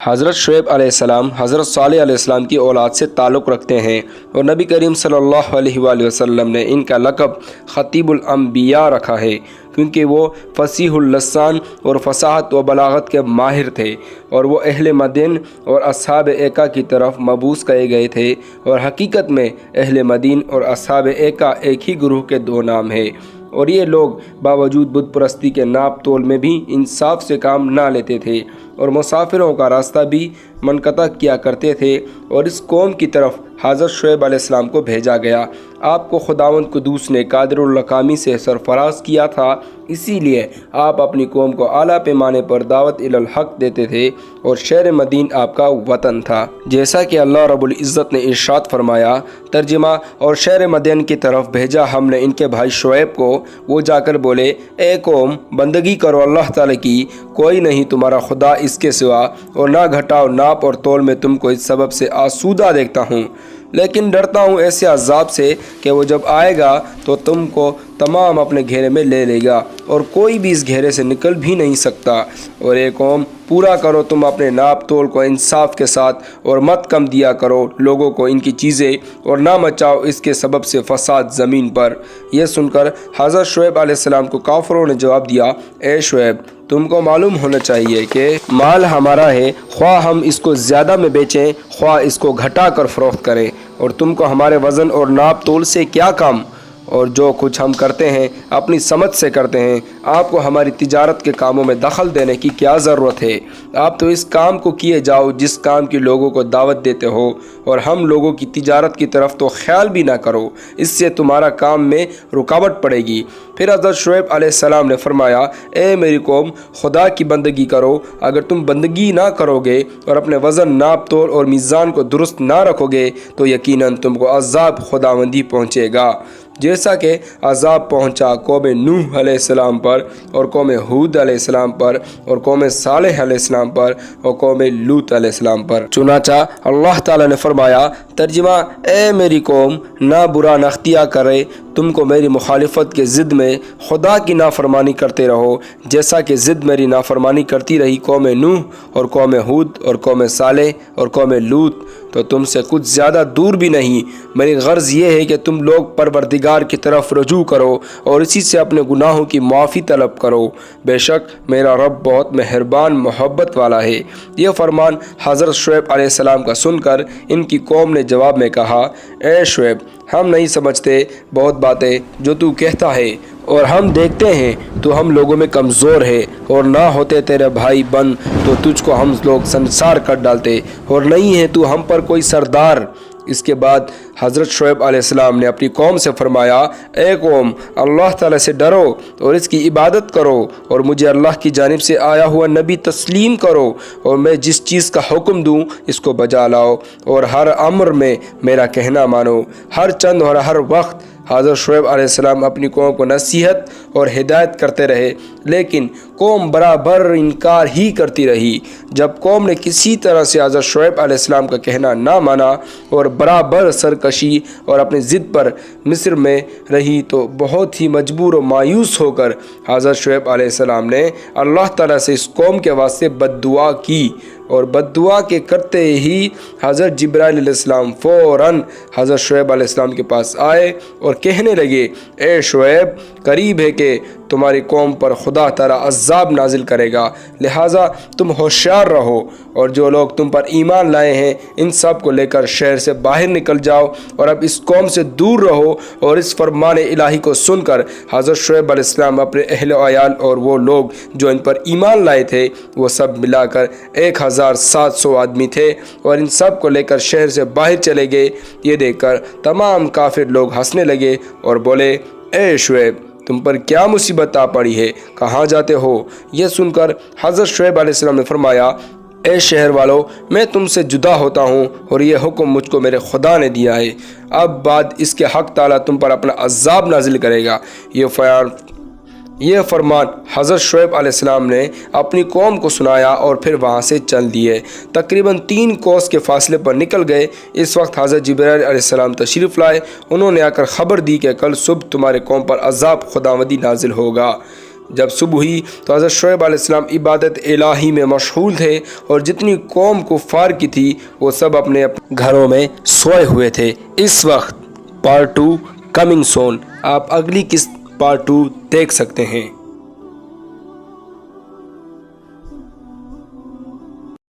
حضرت شعیب علیہ السلام حضرت صالح علیہ السلام کی اولاد سے تعلق رکھتے ہیں، اور نبی کریم صلی اللہ علیہ وآلہ وسلم نے ان کا لقب خطیب الانبیاء رکھا ہے، کیونکہ وہ فصیح اللسان اور فصاحت و بلاغت کے ماہر تھے، اور وہ اہل مدین اور اصحاب ایکا کی طرف مبعوث کیے گئے تھے، اور حقیقت میں اہل مدین اور اصحاب ایکا ایک ہی گروہ کے دو نام ہیں، اور یہ لوگ باوجود بت پرستی کے ناپ تول میں بھی انصاف سے کام نہ لیتے تھے، اور مسافروں کا راستہ بھی منقطع کیا کرتے تھے، اور اس قوم کی طرف حضرت شعیب علیہ السلام کو بھیجا گیا۔ آپ کو خداوند قدوس نے قادر القامی سے سرفراز کیا تھا، اسی لیے آپ اپنی قوم کو اعلیٰ پیمانے پر دعوت الی الحق دیتے تھے، اور شہر مدین آپ کا وطن تھا، جیسا کہ اللہ رب العزت نے ارشاد فرمایا۔ ترجمہ: اور شہر مدین کی طرف بھیجا ہم نے ان کے بھائی شعیب کو، وہ جا کر بولے، اے قوم، بندگی کرو اللہ تعالیٰ کی، کوئی نہیں تمہارا خدا اس کے سوا، اور نہ گھٹاؤ ناپ اور تول میں تم کو اس سبب سے آسودہ دیکھتا ہوں، لیکن ڈرتا ہوں ایسے عذاب سے کہ وہ جب آئے گا تو تم کو تمام اپنے گھیرے میں لے لے گا، اور کوئی بھی اس گھیرے سے نکل بھی نہیں سکتا۔ اور اے قوم، پورا کرو تم اپنے ناپ تول کو انصاف کے ساتھ، اور مت کم دیا کرو لوگوں کو ان کی چیزیں، اور نہ مچاؤ اس کے سبب سے فساد زمین پر۔ یہ سن کر حضرت شعیب علیہ السلام کو کافروں نے جواب دیا، اے شعیب، تم کو معلوم ہونا چاہیے کہ مال ہمارا ہے، خواہ ہم اس کو زیادہ میں بیچیں، خواہ اس کو گھٹا کر فروخت کریں، اور تم کو ہمارے وزن اور ناپ تول سے کیا کام؟ اور جو کچھ ہم کرتے ہیں اپنی سمجھ سے کرتے ہیں، آپ کو ہماری تجارت کے کاموں میں دخل دینے کی کیا ضرورت ہے؟ آپ تو اس کام کو کیے جاؤ جس کام کی لوگوں کو دعوت دیتے ہو، اور ہم لوگوں کی تجارت کی طرف تو خیال بھی نہ کرو، اس سے تمہارا کام میں رکاوٹ پڑے گی۔ پھر حضرت شعیب علیہ السلام نے فرمایا، اے میری قوم، خدا کی بندگی کرو، اگر تم بندگی نہ کرو گے اور اپنے وزن، ناپ تول اور میزان کو درست نہ رکھو گے تو یقیناً تم کو عذاب خداوندی پہنچے گا، جیسا کہ عذاب پہنچا قوم نوح علیہ السلام پر، اور قوم ہود علیہ السلام پر، اور قوم صالح علیہ السلام پر، اور قوم لوط علیہ السلام پر۔ چنانچہ اللہ تعالیٰ نے فرمایا، ترجمہ: اے میری قوم، نہ برا نہ اختیار کرے تم کو میری مخالفت کے ضد میں خدا کی نافرمانی کرتے رہو، جیسا کہ ضد میری نافرمانی کرتی رہی قوم نوح اور قوم ہود اور قوم صالح اور قوم لوط، تو تم سے کچھ زیادہ دور بھی نہیں۔ میری غرض یہ ہے کہ تم لوگ پروردگار کی طرف رجوع کرو اور اسی سے اپنے گناہوں کی معافی طلب کرو، بے شک میرا رب بہت مہربان محبت والا ہے۔ یہ فرمان حضرت شعیب علیہ السلام کا سن کر ان کی قوم نے جواب میں کہا، اے شعیب، ہم نہیں سمجھتے بہت باتیں جو تو کہتا ہے، اور ہم دیکھتے ہیں تو ہم لوگوں میں کمزور ہے، اور نہ ہوتے تیرے بھائی بن تو تجھ کو ہم لوگ سنسار کر ڈالتے، اور نہیں ہے تو ہم پر کوئی سردار۔ اس کے بعد حضرت شعیب علیہ السلام نے اپنی قوم سے فرمایا، اے قوم، اللہ تعالیٰ سے ڈرو اور اس کی عبادت کرو، اور مجھے اللہ کی جانب سے آیا ہوا نبی تسلیم کرو، اور میں جس چیز کا حکم دوں اس کو بجا لاؤ، اور ہر امر میں میرا کہنا مانو۔ ہر چند اور ہر وقت حضرت شعیب علیہ السلام اپنی قوم کو نصیحت اور ہدایت کرتے رہے، لیکن قوم برابر انکار ہی کرتی رہی۔ جب قوم نے کسی طرح سے حضرت شعیب علیہ السلام کا کہنا نہ مانا اور برابر سرکشی اور اپنی ضد پر مصر میں رہی، تو بہت ہی مجبور و مایوس ہو کر حضرت شعیب علیہ السلام نے اللہ تعالیٰ سے اس قوم کے واسطے بد دعا کی، اور بد دعا کے کرتے ہی حضرت جبرائیل علیہ السلام فوراً حضرت شعیب علیہ السلام کے پاس آئے اور کہنے لگے، اے شعیب، قریب ہے کہ تمہاری قوم پر خدا تعالیٰ عذاب نازل کرے گا، لہٰذا تم ہوشیار رہو، اور جو لوگ تم پر ایمان لائے ہیں ان سب کو لے کر شہر سے باہر نکل جاؤ، اور اب اس قوم سے دور رہو۔ اور اس فرمان الہی کو سن کر حضرت شعیب علیہ السلام اپنے اہل و عیال اور وہ لوگ جو ان پر ایمان لائے تھے وہ سب ملا کر 1700 آدمی تھے، اور ان سب کو لے کر شہر سے باہر چلے گئے۔ یہ دیکھ کر تمام کافر لوگ ہنسنے لگے اور بولے، اے شعیب، تم پر کیا مصیبت آ پڑی ہے، کہاں جاتے ہو؟ یہ سن کر حضرت شعیب علیہ السلام نے فرمایا، اے شہر والو، میں تم سے جدا ہوتا ہوں، اور یہ حکم مجھ کو میرے خدا نے دیا ہے، اب بعد اس کے حق تعالیٰ تم پر اپنا عذاب نازل کرے گا۔ یہ فرمان حضرت شعیب علیہ السلام نے اپنی قوم کو سنایا اور پھر وہاں سے چل دیے، تقریباً 3 کوس کے فاصلے پر نکل گئے۔ اس وقت حضرت جبرائیل علیہ السلام تشریف لائے، انہوں نے آ کر خبر دی کہ کل صبح تمہارے قوم پر عذاب خداوندی نازل ہوگا۔ جب صبح ہوئی تو حضرت شعیب علیہ السلام عبادت الہی میں مشغول تھے اور جتنی قوم کفار کی تھی وہ سب اپنے گھروں میں سوئے ہوئے تھے۔ اس وقت پارٹ 2 کمنگ سون، آپ اگلی قسط پارٹ 2 دیکھ سکتے ہیں۔